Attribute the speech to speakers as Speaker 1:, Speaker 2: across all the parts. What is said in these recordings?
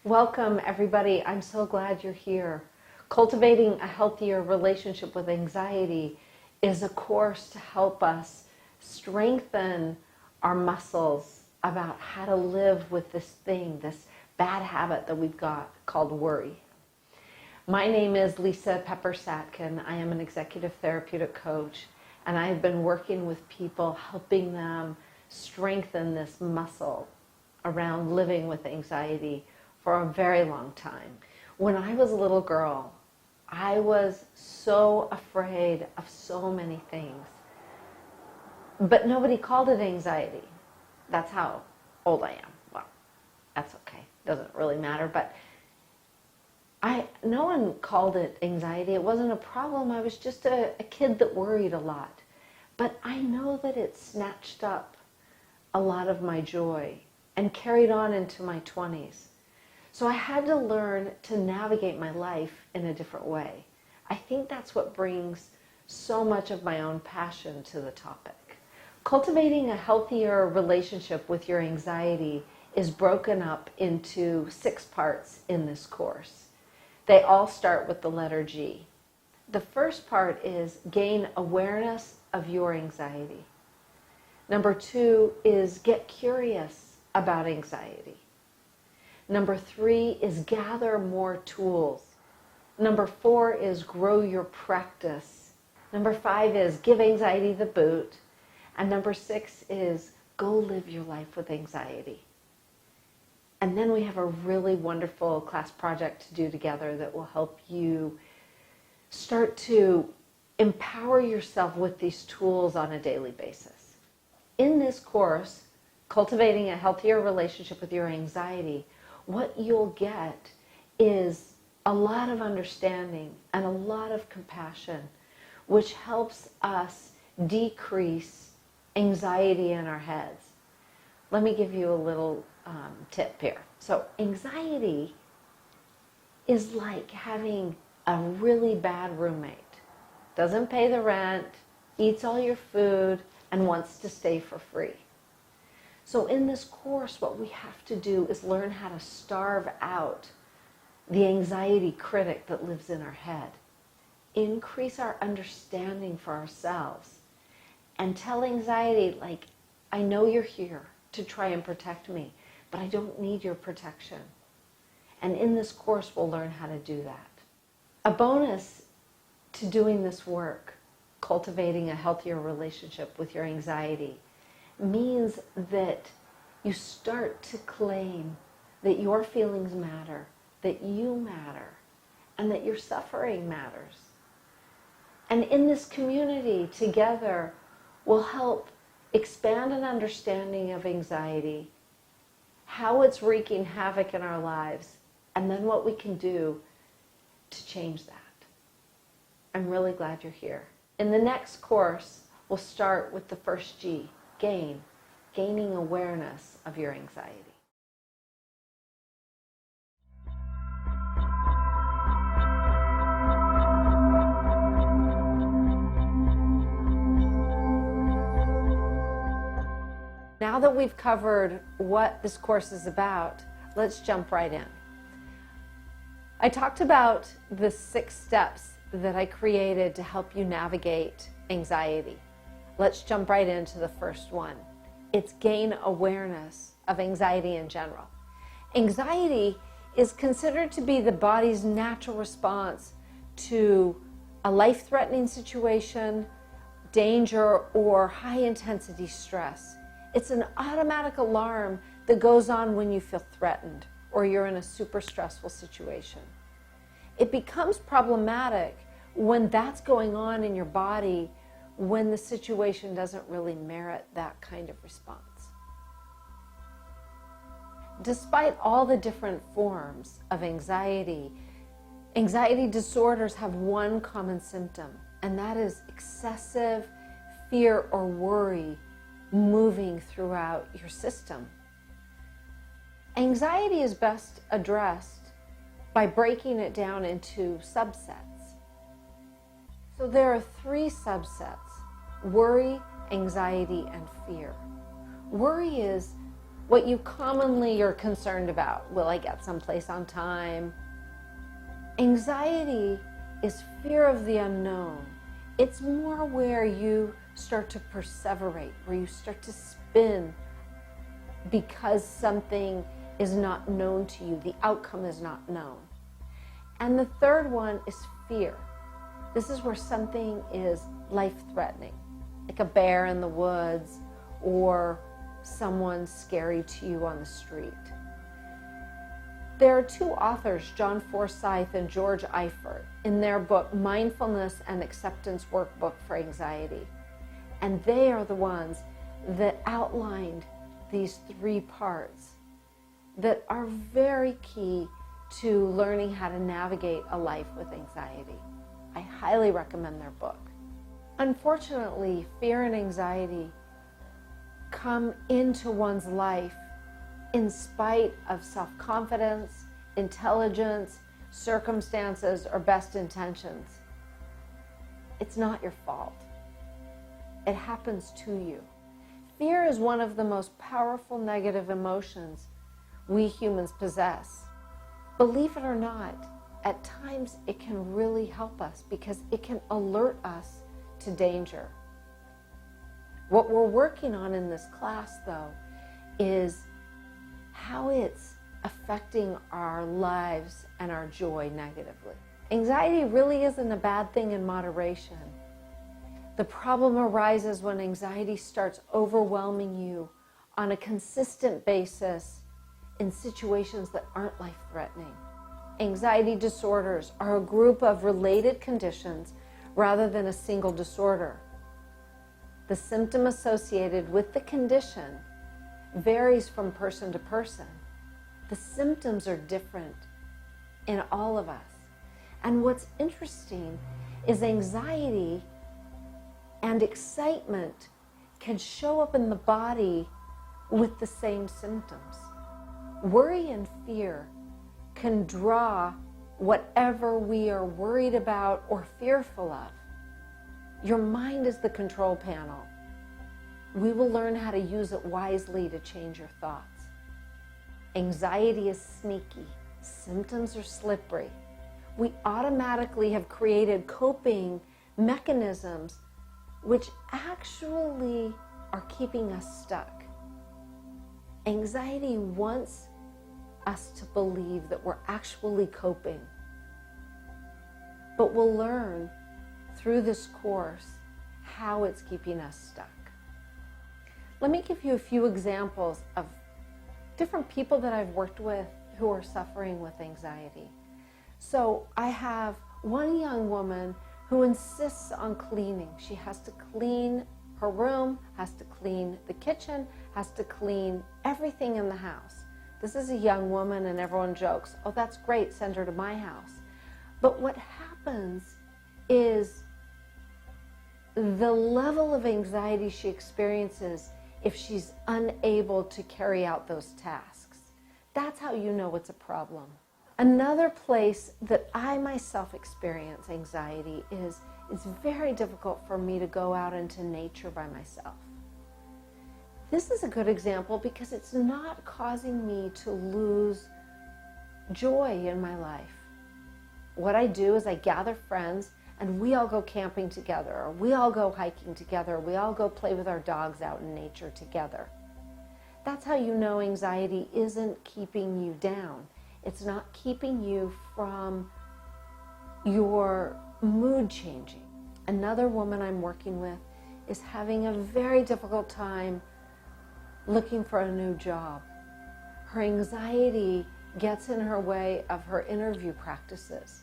Speaker 1: Welcome, everybody. I'm so glad you're here. Cultivating a healthier relationship with anxiety is a course to help us strengthen our muscles about how to live with this thing, this bad habit that we've got called worry. My name is Lisa Pepper-Satkin. I am an executive therapeutic coach, and I have been working with people, helping them strengthen this muscle around living with anxiety for a very long time. When I was a little girl, I was so afraid of so many things, but nobody called it anxiety. That's how old I am. Well, that's okay. Doesn't really matter, but no one called it anxiety. It wasn't a problem. I was just a kid that worried a lot. But I know that it snatched up a lot of my joy and carried on into my 20s. So I had to learn to navigate my life in a different way. I think that's what brings so much of my own passion to the topic. Cultivating a healthier relationship with your anxiety is broken up into 6 parts in this course. They all start with the letter G. The first part is gain awareness of your anxiety. Number 2 is get curious about anxiety. Number 3 is gather more tools. Number 4 is grow your practice. Number 5 is give anxiety the boot. And number 6 is go live your life with anxiety. And then we have a really wonderful class project to do together that will help you start to empower yourself with these tools on a daily basis. In this course, Cultivating a Healthier Relationship with Your Anxiety, what you'll get is a lot of understanding and a lot of compassion, which helps us decrease anxiety in our heads. Let me give you a little tip here. So anxiety is like having a really bad roommate. Doesn't pay the rent, eats all your food, and wants to stay for free. So in this course, what we have to do is learn how to starve out the anxiety critic that lives in our head. Increase our understanding for ourselves. And tell anxiety, like, I know you're here to try and protect me, but I don't need your protection. And in this course, we'll learn how to do that. A bonus to doing this work, cultivating a healthier relationship with your anxiety, means that you start to claim that your feelings matter, that you matter, and that your suffering matters. And in this community, together, we'll help expand an understanding of anxiety, how it's wreaking havoc in our lives, and then what we can do to change that. I'm really glad you're here. In the next course, we'll start with the first G, gaining awareness of your anxiety. Now that we've covered what this course is about, let's jump right in. I talked about the 6 steps that I created to help you navigate anxiety. Let's jump right into the first one. It's gain awareness of anxiety in general. Anxiety is considered to be the body's natural response to a life-threatening situation, danger, or high-intensity stress. It's an automatic alarm that goes on when you feel threatened or you're in a super stressful situation. It becomes problematic when that's going on in your body when the situation doesn't really merit that kind of response. Despite all the different forms of anxiety, anxiety disorders have one common symptom, and that is excessive fear or worry moving throughout your system. Anxiety is best addressed by breaking it down into subsets. So there are 3 subsets: worry, anxiety, and fear. Worry is what you commonly are concerned about. Will I get someplace on time? Anxiety is fear of the unknown. It's more where you start to perseverate, where you start to spin because something is not known to you, the outcome is not known. And the third one is fear. This is where something is life-threatening, like a bear in the woods or someone scary to you on the street. There are two authors, John Forsyth and George Eifert, in their book, Mindfulness and Acceptance Workbook for Anxiety. And they are the ones that outlined these three parts that are very key to learning how to navigate a life with anxiety. I highly recommend their book. Unfortunately, fear and anxiety come into one's life in spite of self-confidence, intelligence, circumstances, or best intentions. It's not your fault. It happens to you. Fear is one of the most powerful negative emotions we humans possess. Believe it or not, at times it can really help us because it can alert us to danger. What we're working on in this class, though, is how it's affecting our lives and our joy negatively. Anxiety really isn't a bad thing in moderation. The problem arises when anxiety starts overwhelming you on a consistent basis in situations that aren't life-threatening. Anxiety disorders are a group of related conditions rather than a single disorder. The symptom associated with the condition varies from person to person. The symptoms are different in all of us. And what's interesting is anxiety and excitement can show up in the body with the same symptoms. Worry and fear can draw whatever we are worried about or fearful of. Your mind is the control panel. We will learn how to use it wisely to change your thoughts. Anxiety is sneaky. Symptoms are slippery. We automatically have created coping mechanisms which actually are keeping us stuck. Anxiety wants us to believe that we're actually coping. But we'll learn through this course how it's keeping us stuck. Let me give you a few examples of different people that I've worked with who are suffering with anxiety. So I have one young woman who insists on cleaning. She has to clean her room, has to clean the kitchen, has to clean everything in the house. This is a young woman and everyone jokes, oh, that's great, send her to my house. But what happens is the level of anxiety she experiences if she's unable to carry out those tasks. That's how you know it's a problem. Another place that I myself experience anxiety is it's very difficult for me to go out into nature by myself. This is a good example because it's not causing me to lose joy in my life. What I do is I gather friends and we all go camping together, or we all go hiking together, or we all go play with our dogs out in nature together. That's how you know anxiety isn't keeping you down. It's not keeping you from your mood changing. Another woman I'm working with is having a very difficult time looking for a new job. Her anxiety gets in her way of her interview practices.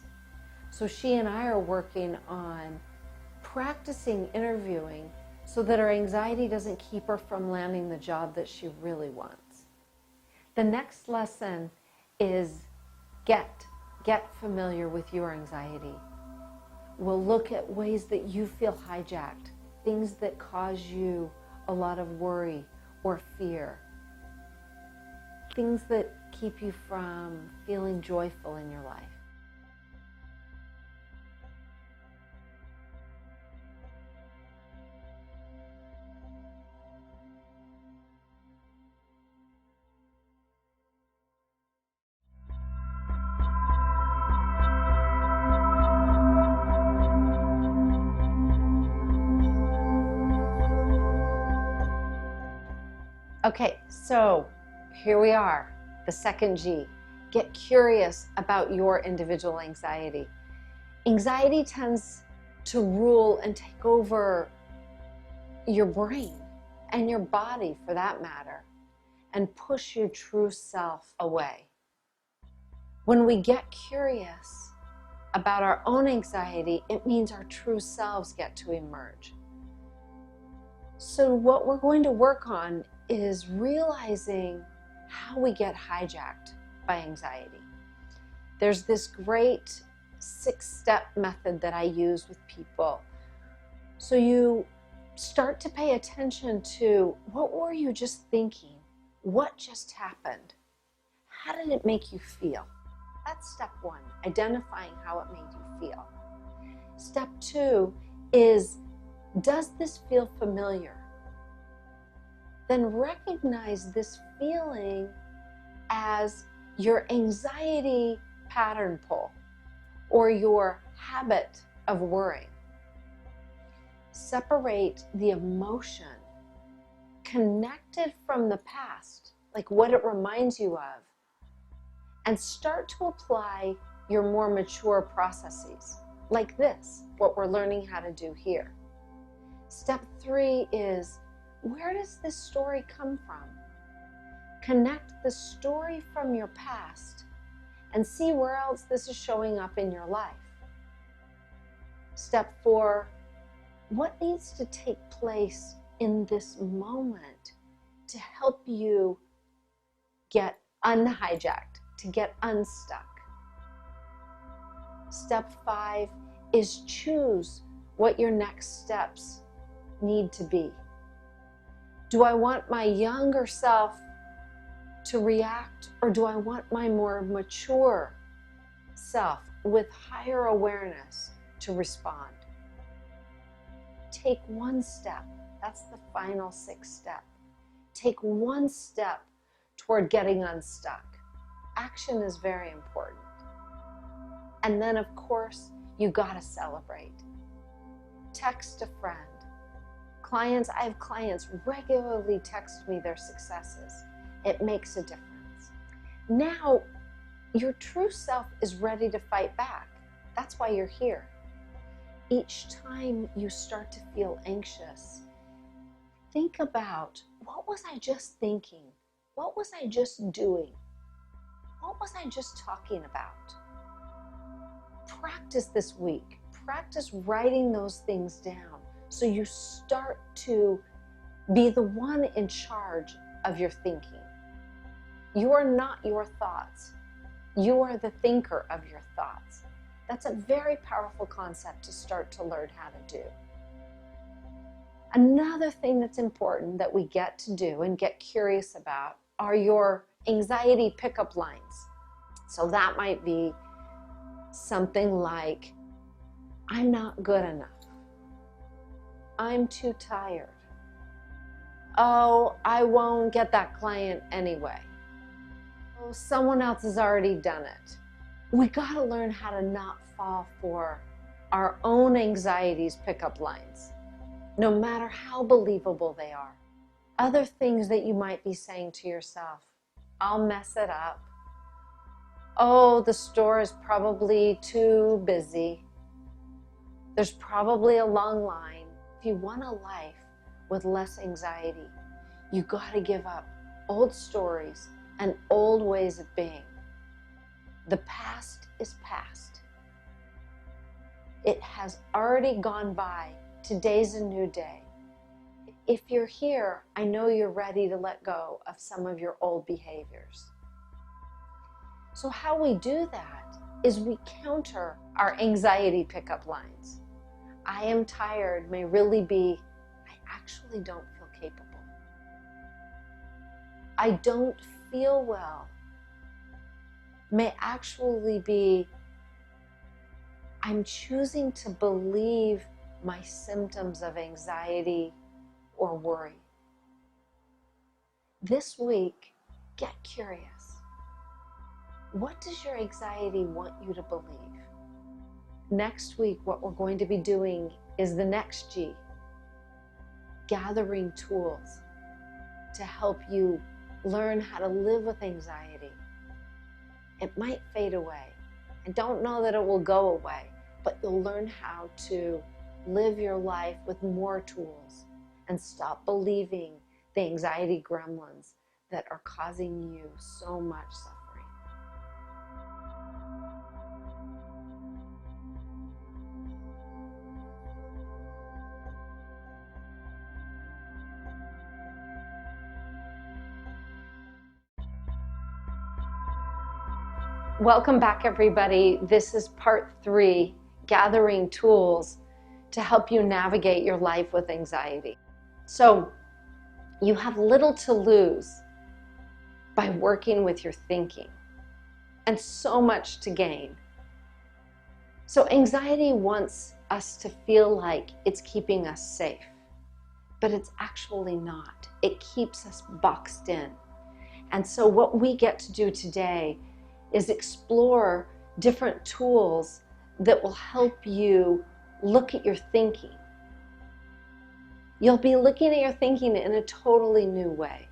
Speaker 1: So she and I are working on practicing interviewing so that her anxiety doesn't keep her from landing the job that she really wants. The next lesson is get familiar with your anxiety. We'll look at ways that you feel hijacked, things that cause you a lot of worry or fear, things that keep you from feeling joyful in your life. Okay, so here we are, the second G. Get curious about your individual anxiety. Anxiety tends to rule and take over your brain and your body, for that matter, and push your true self away. When we get curious about our own anxiety, it means our true selves get to emerge. So what we're going to work on is realizing how we get hijacked by anxiety. There's this great 6-step method that I use with people. So you start to pay attention to, what were you just thinking? What just happened? How did it make you feel? That's step 1, identifying how it made you feel. Step 2 is, does this feel familiar? Then recognize this feeling as your anxiety pattern pull or your habit of worrying. Separate the emotion connected from the past, like what it reminds you of, and start to apply your more mature processes, like this, what we're learning how to do here. Step 3 is, where does this story come from? Connect the story from your past and see where else this is showing up in your life. Step 4, what needs to take place in this moment to help you get unhijacked, to get unstuck? Step 5 is choose what your next steps need to be. Do I want my younger self to react, or do I want my more mature self with higher awareness to respond? Take one step. That's the final 6th step. Take one step toward getting unstuck. Action is very important. And then, of course, you gotta celebrate. Text a friend. I have clients regularly text me their successes. It makes a difference. Now, your true self is ready to fight back. That's why you're here. Each time you start to feel anxious, think about, what was I just thinking? What was I just doing? What was I just talking about? Practice this week. Practice writing those things down so you start to be the one in charge of your thinking. You are not your thoughts. You are the thinker of your thoughts. That's a very powerful concept to start to learn how to do. Another thing that's important that we get to do and get curious about are your anxiety pickup lines. So that might be something like, I'm not good enough. I'm too tired. Oh, I won't get that client anyway. Oh, someone else has already done it. We gotta learn how to not fall for our own anxiety's pickup lines, no matter how believable they are. Other things that you might be saying to yourself, I'll mess it up. Oh, the store is probably too busy. There's probably a long line. If you want a life with less anxiety, you gotta give up old stories and old ways of being. The past is past. It has already gone by. Today's a new day. If you're here, I know you're ready to let go of some of your old behaviors. So how we do that is we counter our anxiety pickup lines. I am tired may really be, I actually don't feel capable. I don't feel well may actually be, I'm choosing to believe my symptoms of anxiety or worry. This week, get curious. What does your anxiety want you to believe? Next week, what we're going to be doing is the next G, gathering tools to help you learn how to live with anxiety. It might fade away. I don't know that it will go away, but you'll learn how to live your life with more tools and stop believing the anxiety gremlins that are causing you so much suffering. Welcome back, everybody. This is part 3, gathering tools to help you navigate your life with anxiety. So you have little to lose by working with your thinking and so much to gain. So anxiety wants us to feel like it's keeping us safe, but it's actually not. It keeps us boxed in. And so what we get to do today is explore different tools that will help you look at your thinking. You'll be looking at your thinking in a totally new way.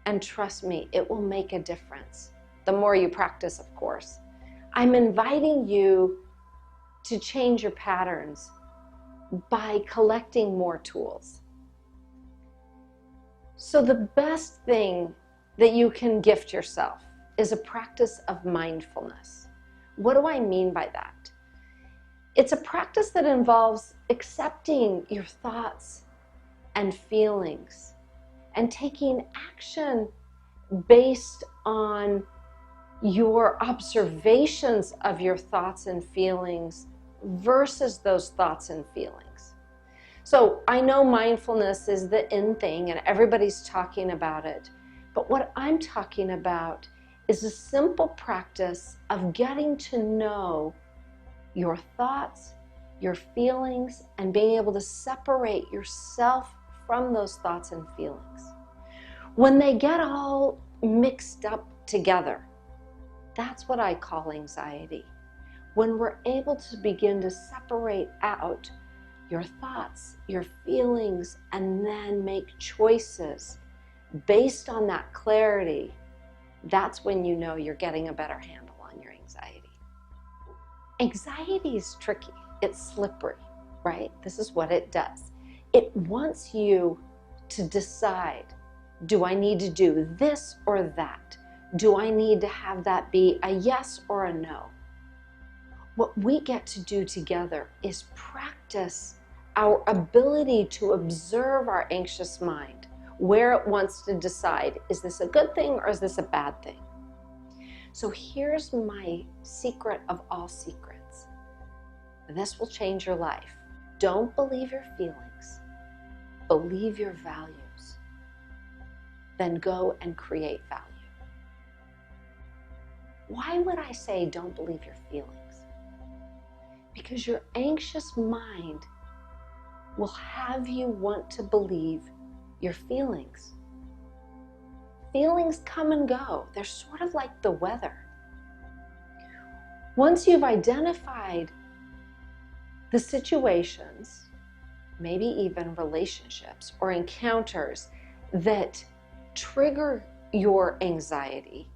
Speaker 1: And trust me, it will make a difference. The more you practice, of course. I'm inviting you to change your patterns by collecting more tools. So the best thing that you can gift yourself is a practice of mindfulness. What do I mean by that? It's a practice that involves accepting your thoughts and feelings and taking action based on your observations of your thoughts and feelings versus those thoughts and feelings. So I know mindfulness is the in thing and everybody's talking about it, but what I'm talking about is a simple practice of getting to know your thoughts, your feelings, and being able to separate yourself from those thoughts and feelings. When they get all mixed up together, that's what I call anxiety. When we're able to begin to separate out your thoughts, your feelings, and then make choices based on that clarity, that's when you know you're getting a better handle on your anxiety. Anxiety is tricky. It's slippery, right? This is what it does. It wants you to decide, do I need to do this or that? Do I need to have that be a yes or a no? What we get to do together is practice our ability to observe our anxious mind, where it wants to decide, is this a good thing or is this a bad thing? So here's my secret of all secrets. This will change your life. Don't believe your feelings. Believe your values. Then go and create value. Why would I say don't believe your feelings? Because your anxious mind will have you want to believe your feelings. Feelings come and go. They're sort of like the weather. Once you've identified the situations, maybe even relationships or encounters that trigger your anxiety,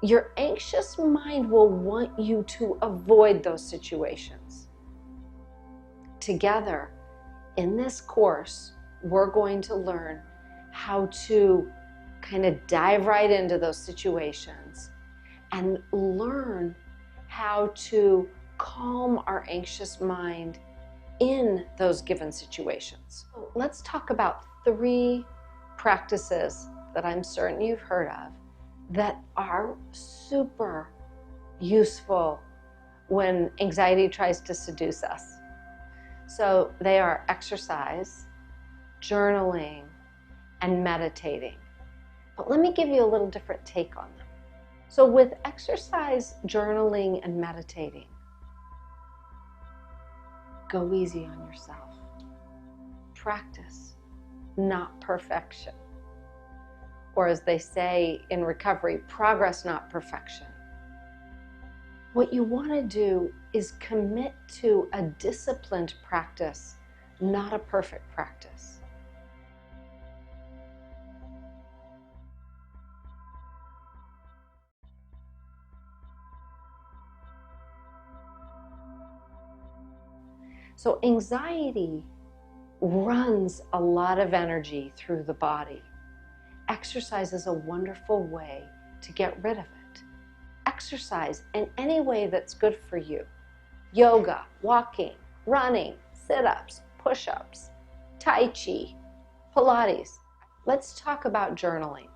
Speaker 1: your anxious mind will want you to avoid those situations. Together, in this course, we're going to learn how to kind of dive right into those situations and learn how to calm our anxious mind in those given situations. Let's talk about 3 practices that I'm certain you've heard of that are super useful when anxiety tries to seduce us. So they are exercise, journaling, and meditating. But let me give you a little different take on them. So with exercise, journaling, and meditating, go easy on yourself. Practice, not perfection. Or as they say in recovery, progress, not perfection. What you want to do is commit to a disciplined practice, not a perfect practice. So anxiety runs a lot of energy through the body. Exercise is a wonderful way to get rid of it. Exercise in any way that's good for you. Yoga, walking, running, sit-ups, push-ups, Tai Chi, Pilates. Let's talk about journaling.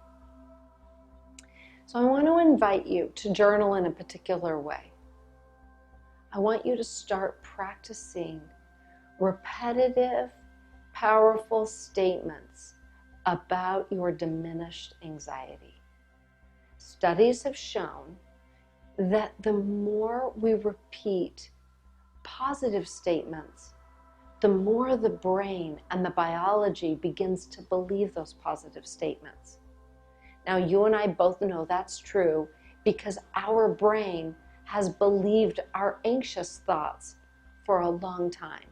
Speaker 1: So I want to invite you to journal in a particular way. I want you to start practicing repetitive, powerful statements about your diminished anxiety. Studies have shown that the more we repeat positive statements, the more the brain and the biology begins to believe those positive statements. Now, you and I both know that's true because our brain has believed our anxious thoughts for a long time.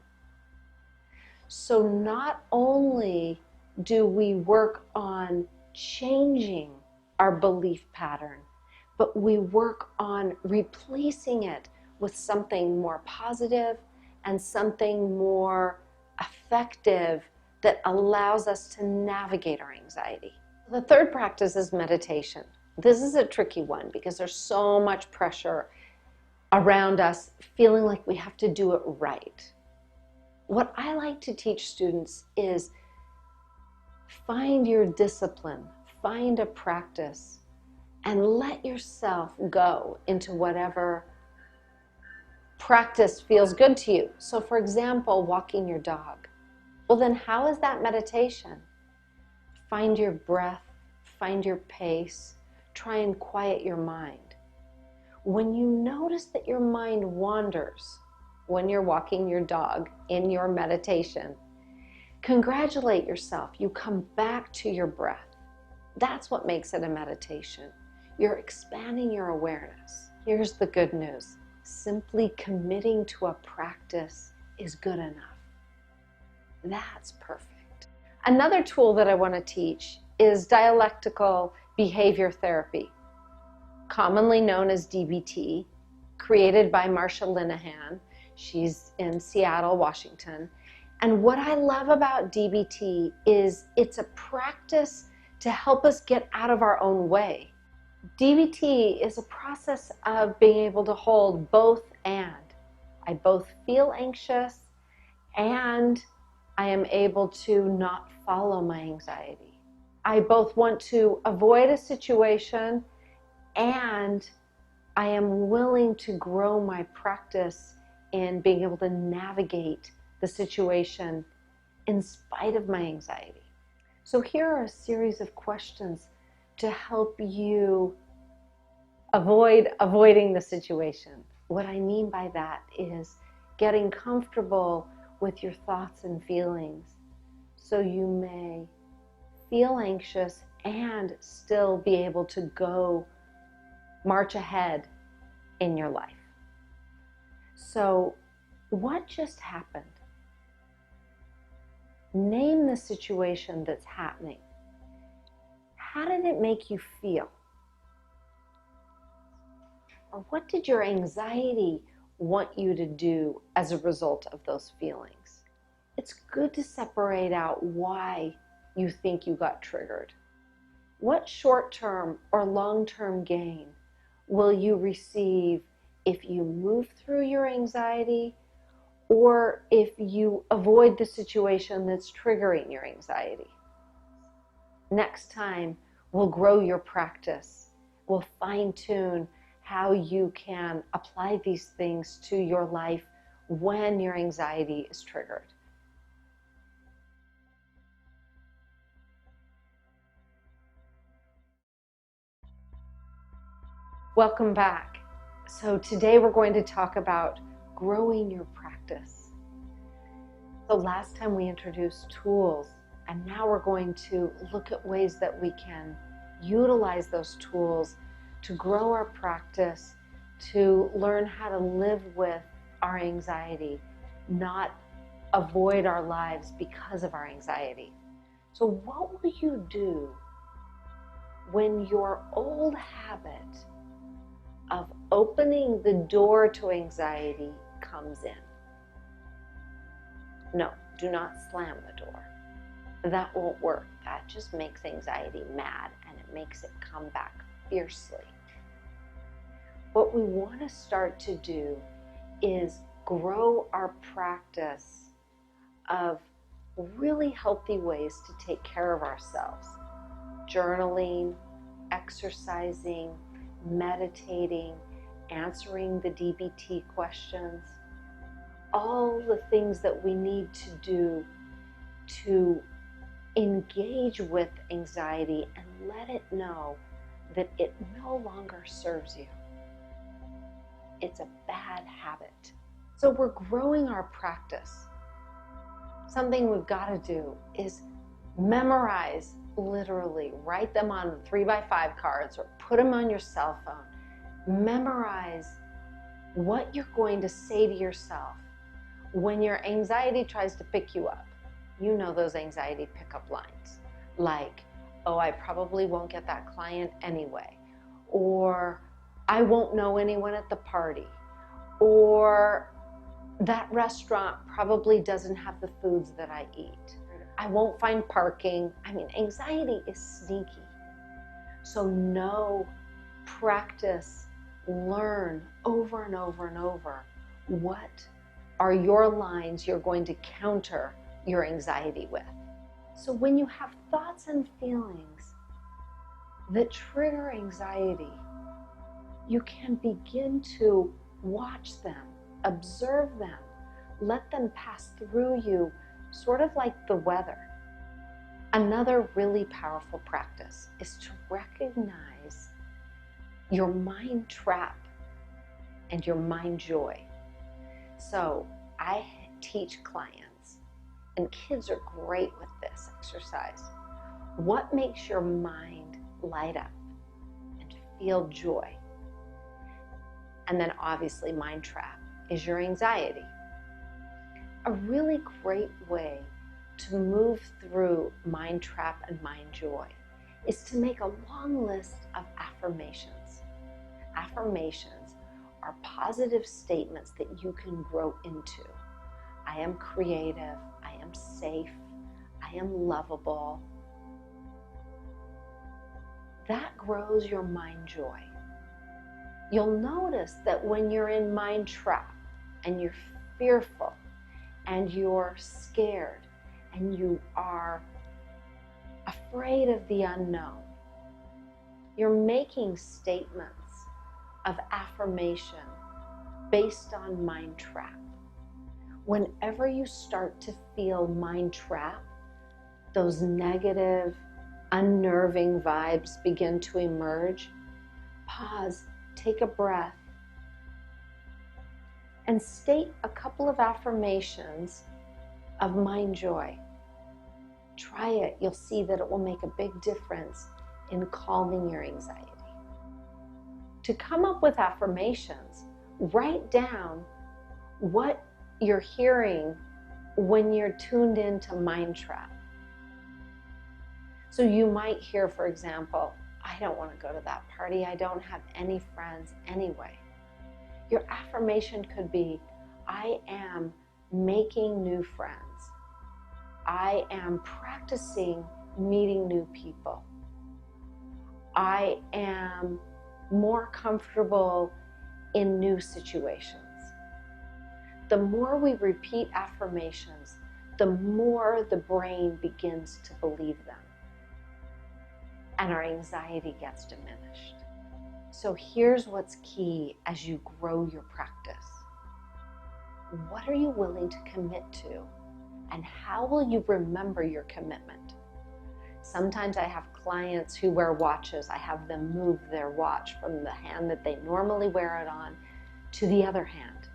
Speaker 1: So not only do we work on changing our belief pattern, but we work on replacing it with something more positive and something more effective that allows us to navigate our anxiety. The third practice is meditation. This is a tricky one because there's so much pressure around us feeling like we have to do it right. What I like to teach students is find your discipline, find a practice, and let yourself go into whatever practice feels good to you. So for example, walking your dog. Well, then how is that meditation? Find your breath, find your pace, try and quiet your mind. When you notice that your mind wanders when you're walking your dog in your meditation, congratulate yourself. You come back to your breath. That's what makes it a meditation. You're expanding your awareness. Here's the good news. Simply committing to a practice is good enough. That's perfect. Another tool that I want to teach is dialectical behavior therapy, commonly known as DBT, created by Marsha Linehan. She's in Seattle, Washington. And what I love about DBT is it's a practice to help us get out of our own way. DBT is a process of being able to hold both and. I both feel anxious and I am able to not follow my anxiety. I both want to avoid a situation and I am willing to grow my practice in being able to navigate the situation in spite of my anxiety. So here are a series of questions to help you avoiding the situation. What I mean by that is getting comfortable with your thoughts and feelings so you may feel anxious and still be able to go march ahead in your life. So what just happened? Name the situation that's happening. How did it make you feel? Or what did your anxiety want you to do as a result of those feelings? It's good to separate out why you think you got triggered. What short-term or long-term gain will you receive if you move through your anxiety or if you avoid the situation that's triggering your anxiety? Next time, we'll grow your practice. We'll fine-tune how you can apply these things to your life when your anxiety is triggered. Welcome back. So today we're going to talk about growing your practice. So last time we introduced tools, and now we're going to look at ways that we can utilize those tools to grow our practice, to learn how to live with our anxiety, not avoid our lives because of our anxiety. So what will you do when your old habit of opening the door to anxiety comes in? No, do not slam the door. That won't work. That just makes anxiety mad and it makes it come back fiercely. What we want to start to do is grow our practice of really healthy ways to take care of ourselves. Journaling, exercising, meditating, answering the DBT questions, all the things that we need to do to engage with anxiety and let it know that it no longer serves you. It's a bad habit. So we're growing our practice. Something we've got to do is memorize, literally, write them on 3x5 cards or put them on your cell phone. Memorize what you're going to say to yourself when your anxiety tries to pick you up. You know those anxiety pickup lines, like, oh, I probably won't get that client anyway, or I won't know anyone at the party, or that restaurant probably doesn't have the foods that I eat. I won't find parking. I mean, anxiety is sneaky. So know, practice, learn over and over and over what are your lines you're going to counter your anxiety with. So when you have thoughts and feelings that trigger anxiety, you can begin to watch them, observe them, let them pass through you, sort of like the weather. Another really powerful practice is to recognize your mind trap and your mind joy. So I teach clients, and kids are great with this exercise. What makes your mind light up and feel joy? And then obviously mind trap is your anxiety. A really great way to move through mind trap and mind joy is to make a long list of affirmations. Affirmations are positive statements that you can grow into. I am creative, I am safe, I am lovable. That grows your mind joy. You'll notice that when you're in mind trap and you're fearful and you're scared and you are afraid of the unknown, you're making statements of affirmation based on mind trap. Whenever you start to feel mind trap, those negative, unnerving vibes begin to emerge, pause, take a breath, and state a couple of affirmations of mind joy. Try it. You'll see that it will make a big difference in calming your anxiety. To come up with affirmations, write down what you're hearing when you're tuned into mind trap. So you might hear, for example, I don't want to go to that party. I don't have any friends anyway. Your affirmation could be, I am making new friends. I am practicing meeting new people. I am more comfortable in new situations. The more we repeat affirmations, the more the brain begins to believe them, and our anxiety gets diminished. So here's what's key as you grow your practice. What are you willing to commit to? And how will you remember your commitment? Sometimes I have clients who wear watches. I have them move their watch from the hand that they normally wear it on to the other hand.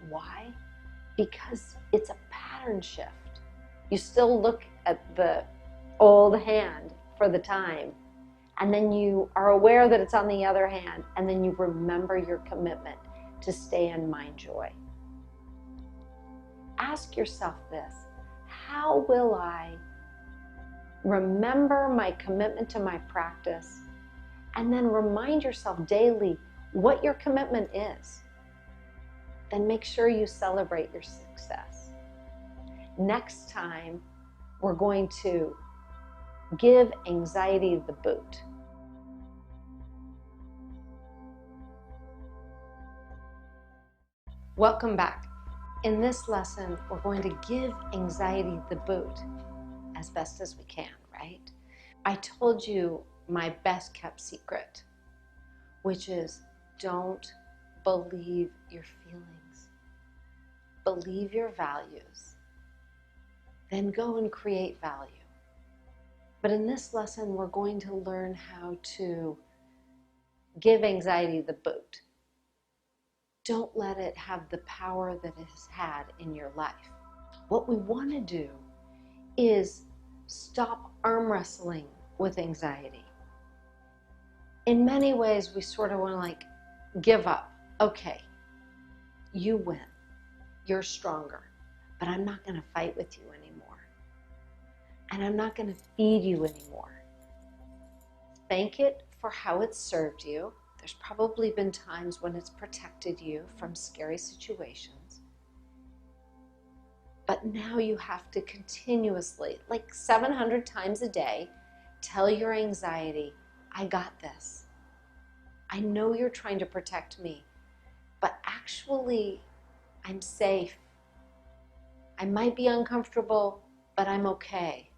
Speaker 1: Why? Because it's a pattern shift. You still look at the old hand for the time, and then you are aware that it's on the other hand, and then you remember your commitment to stay in mind joy. Ask yourself this: how will I remember my commitment to my practice? And then remind yourself daily what your commitment is. Then make sure you celebrate your success. Next time, we're going to give anxiety the boot. Welcome back. In this lesson, we're going to give anxiety the boot as best as we can, right? I told you my best kept secret, which is don't believe your feelings. Believe your values. Then go and create value. But in this lesson, we're going to learn how to give anxiety the boot. Don't let it have the power that it has had in your life. What we want to do is stop arm wrestling with anxiety. In many ways, we sort of want to like give up. Okay, you win. You're stronger. But I'm not going to fight with you anymore. And I'm not going to feed you anymore. Thank it for how it served you. There's probably been times when it's protected you from scary situations. But now you have to continuously, like 700 times a day, tell your anxiety, I got this. I know you're trying to protect me, but actually, I'm safe. I might be uncomfortable, but I'm okay.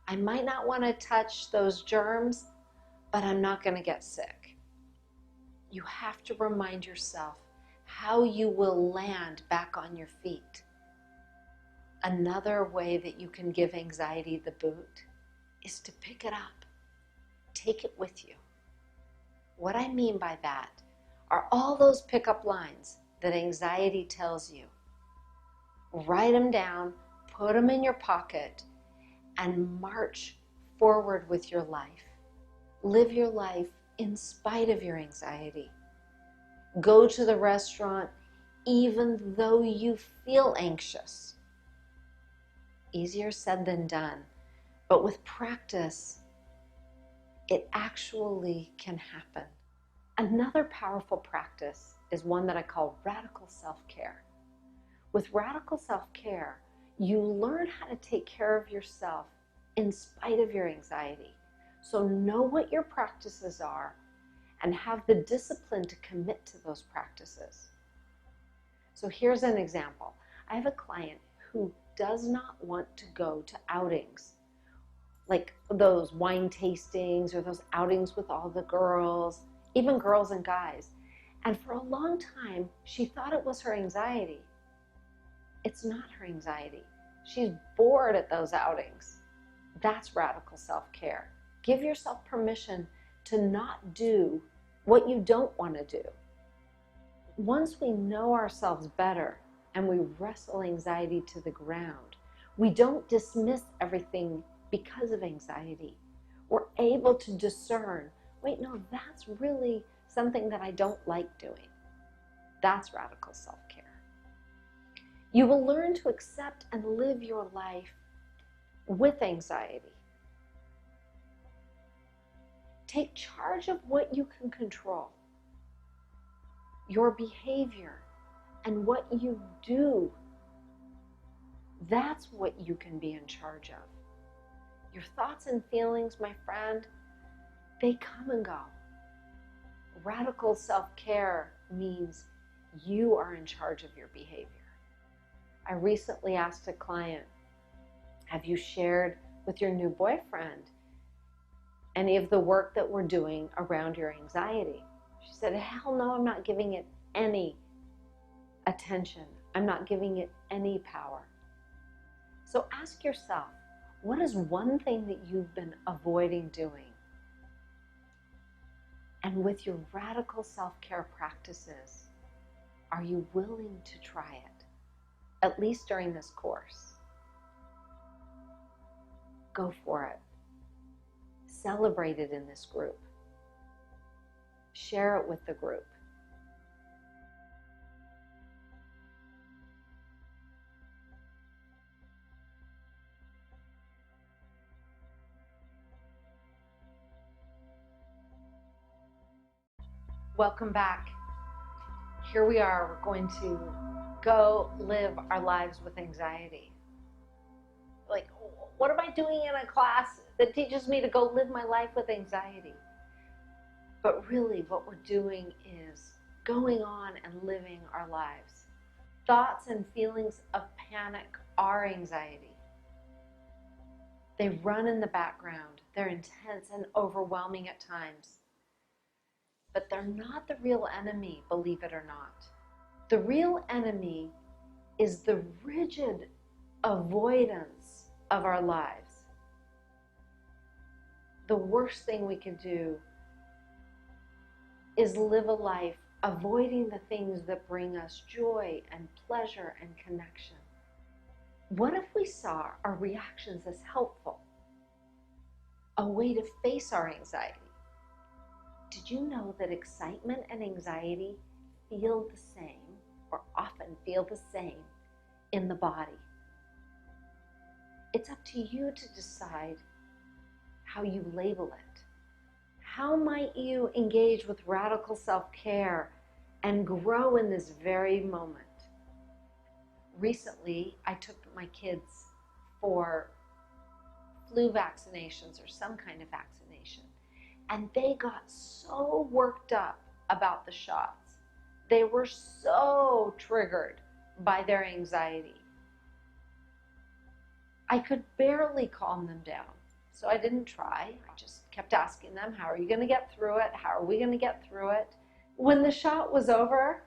Speaker 1: I might not want to touch those germs, but I'm not going to get sick. You have to remind yourself how you will land back on your feet. Another way that you can give anxiety the boot is to pick it up. Take it with you. What I mean by that are all those pickup lines that anxiety tells you. Write them down, put them in your pocket, and march forward with your life. Live your life in spite of your anxiety. Go to the restaurant even though you feel anxious. Easier said than done, but with practice, it actually can happen. Another powerful practice is one that I call radical self-care. With radical self-care, you learn how to take care of yourself in spite of your anxiety. So know what your practices are and have the discipline to commit to those practices. So here's an example. I have a client who does not want to go to outings, like those wine tastings or those outings with all the girls, even girls and guys. And for a long time, she thought it was her anxiety. It's not her anxiety. She's bored at those outings. That's radical self-care. Give yourself permission to not do what you don't want to do. Once we know ourselves better and we wrestle anxiety to the ground, we don't dismiss everything because of anxiety. We're able to discern, wait, no, that's really something that I don't like doing. That's radical self-care. You will learn to accept and live your life with anxiety. Take charge of what you can control, your behavior, and what you do. That's what you can be in charge of. Your thoughts and feelings, my friend, they come and go. Radical self-care means you are in charge of your behavior. I recently asked a client, have you shared with your new boyfriend any of the work that we're doing around your anxiety? She said, hell no, I'm not giving it any attention. I'm not giving it any power. So ask yourself, what is one thing that you've been avoiding doing? And with your radical self-care practices, are you willing to try it? At least during this course. Go for it. Celebrate it in this group. Share it with the group. Welcome back. Here we are. We're going to go live our lives with anxiety. What am I doing in a class that teaches me to go live my life with anxiety? But really what we're doing is going on and living our lives. Thoughts and feelings of panic are anxiety. They run in the background. They're intense and overwhelming at times. But they're not the real enemy, believe it or not. The real enemy is the rigid avoidance of our lives. The worst thing we can do is live a life avoiding the things that bring us joy and pleasure and connection. What if we saw our reactions as helpful? A way to face our anxiety. Did you know that excitement and anxiety feel the same, or often feel the same, in the body? It's up to you to decide how you label it. How might you engage with radical self-care and grow in this very moment? Recently, I took my kids for flu vaccinations or some kind of vaccination, and they got so worked up about the shots. They were so triggered by their anxiety. I could barely calm them down. So I didn't try. I just kept asking them, how are you going to get through it? How are we going to get through it? When the shot was over,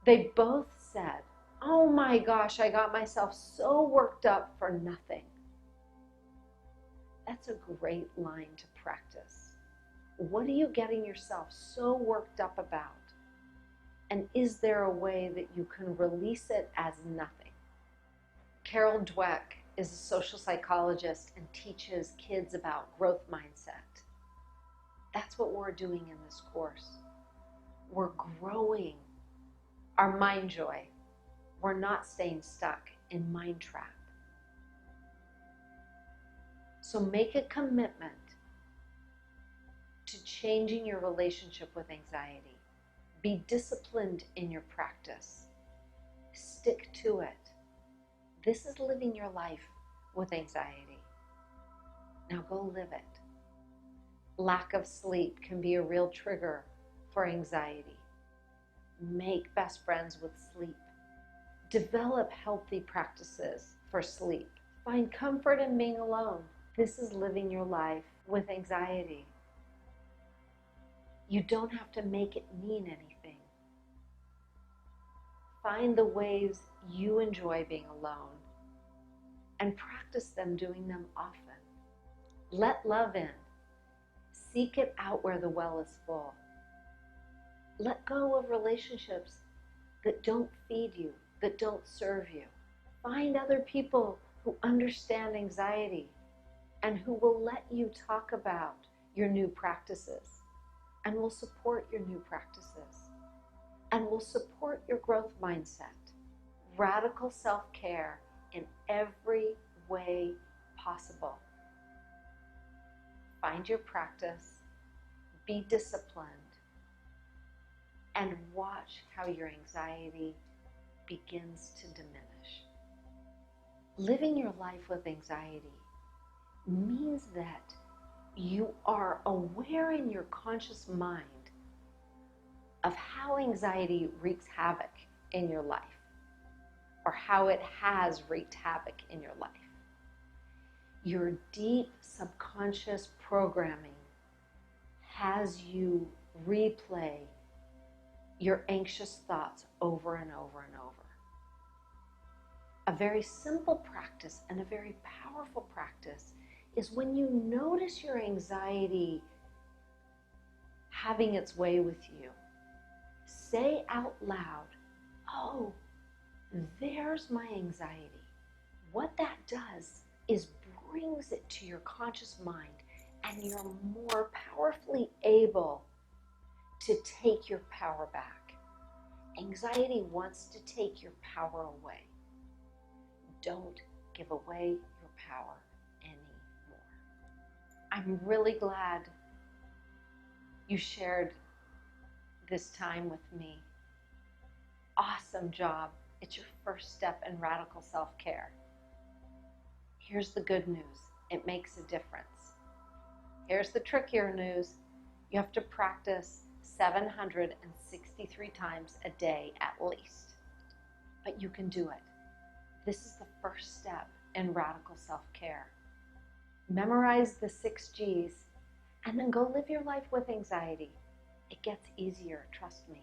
Speaker 1: they both said, oh my gosh, I got myself so worked up for nothing. That's a great line to practice. What are you getting yourself so worked up about? And is there a way that you can release it as nothing? Carol Dweck is a social psychologist and teaches kids about growth mindset. That's what we're doing in this course. We're growing our mind joy. We're not staying stuck in mind trap. So make a commitment to changing your relationship with anxiety. Be disciplined in your practice. Stick to it. This is living your life with anxiety. Now go live it. Lack of sleep can be a real trigger for anxiety. Make best friends with sleep. Develop healthy practices for sleep. Find comfort in being alone. This is living your life with anxiety. You don't have to make it mean anything. Find the ways you enjoy being alone and practice doing them often. Let love in. Seek it out where the well is full. Let go of relationships that don't feed you, that don't serve you. Find other people who understand anxiety and who will let you talk about your new practices and will support your new practices and will support your growth mindset. Radical self-care in every way possible. Find your practice, be disciplined, and watch how your anxiety begins to diminish. Living your life with anxiety means that you are aware in your conscious mind of how anxiety wreaks havoc in your life, or how it has wreaked havoc in your life. Your deep subconscious programming has you replay your anxious thoughts over and over and over. A very simple practice and a very powerful practice is when you notice your anxiety having its way with you, say out loud, oh, there's my anxiety. What that does is brings it to your conscious mind, and you're more powerfully able to take your power back. Anxiety wants to take your power away. Don't give away your power anymore. I'm really glad you shared this time with me. Awesome job. It's your first step in radical self-care. Here's the good news. It makes a difference. Here's the trickier news. You have to practice 763 times a day at least. But you can do it. This is the first step in radical self-care. Memorize the 6 G's and then go live your life with anxiety. It gets easier, trust me.